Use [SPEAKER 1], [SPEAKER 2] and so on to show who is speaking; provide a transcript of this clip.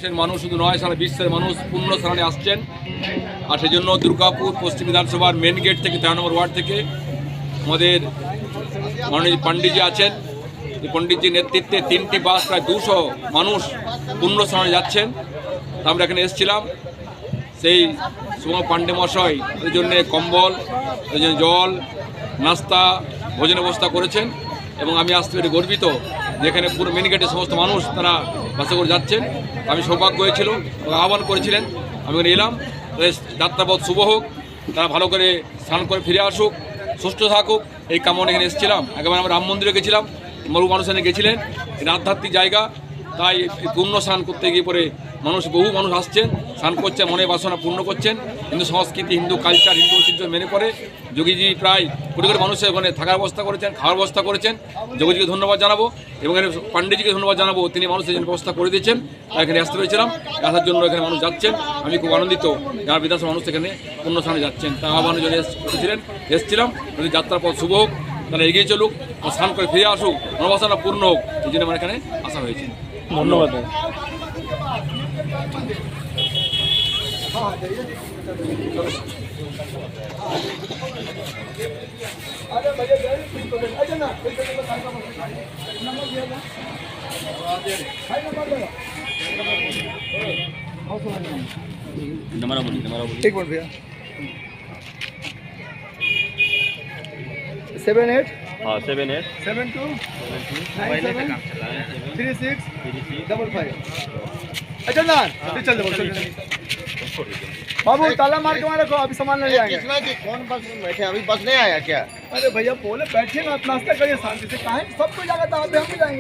[SPEAKER 1] ভারতবর্ষের মানুষ শুধু নয়, সারা বিশ্বের মানুষ পুণ্য স্নানে আসছেন। আর সেই জন্য দুর্গাপুর পশ্চিম বিধানসভার মেন গেট থেকে 13 নম্বর ওয়ার্ড থেকে আমাদের মাননীয় পণ্ডিতজি আছেন। এই পণ্ডিতজির নেতৃত্বে 3টি বাস প্রায় 200 মানুষ পুণ্য স্নানে যাচ্ছেন। আমরা এখানে এসেছিলাম। সেই সুমা পাণ্ডে মশাই ওই জন্যে কম্বল, ওই জন্য জল, নাস্তা, ভোজনের ব্যবস্থা করেছেন এবং আমি আসতে পেরে গর্বিত। যেখানে পুরো মেন গেটে সমস্ত মানুষ তারা বাসে করে যাচ্ছেন। আমি সৌভাগ্য হয়েছিল, আহ্বান করেছিলেন, আমি এখানে এলাম। যাত্রাপথ শুভ হোক, তারা ভালো করে স্নান করে ফিরে আসুক, সুস্থ থাকুক, এই কামনা এখানে এসেছিলাম। একেবারে আমরা রাম মন্দিরে গেছিলাম, মরু মানুষ এখানে গেছিলেন, এটা আধ্যাত্মিক জায়গা। তাই পূর্ণ স্নান করতে গিয়ে পরে বহু মানুষ আসছেন, স্নান করছেন, মনে বাসনা পূর্ণ করছেন। হিন্দু সংস্কৃতি, হিন্দু কালচার, হিন্দু ঐতিহ্য মেনে করে যোগীজি প্রায় কোটি কোটি মানুষের ওখানে থাকার ব্যবস্থা করেছেন, খাওয়ার ব্যবস্থা করেছেন। যোগীজিকে ধন্যবাদ জানাবো এবং এখানে পাণ্ডেজিকে ধন্যবাদ জানাবো, তিনি মানুষের জন্য ব্যবস্থা করে দিয়েছেন। তাই এখানে আসতে পেরেছিলাম, আসার জন্য এখানে মানুষ যাচ্ছেন। আমি খুব আনন্দিত, যারা বিধানসভা মানুষ এখানে পূর্ণ স্থানে যাচ্ছেন, তার আহ্বানের জন্য এসেছিলাম। যদি যাত্রার পথ শুভ হোক, তারা এগিয়ে চলুক, স্নান করে ফিরে আসুক, মনোবাসনা পূর্ণ হোক, এই জন্য আমার এখানে আসা হয়েছে।
[SPEAKER 2] ধন্যবাদ।
[SPEAKER 3] एक मिनट भैया 78
[SPEAKER 2] हाँ 78
[SPEAKER 3] 72 97 36 55। अच्छा ना चल बाबू ताला मार के रखो, अभी सामान ले जाएंगे।
[SPEAKER 4] कौन बस में बैठे, अभी बस नहीं आया क्या?
[SPEAKER 3] अरे भैया बोले बैठे ना, नाश्ता करिए शांति से, कहाँ सब कोई जाएगा तो आप भी हम भी जाएंगे।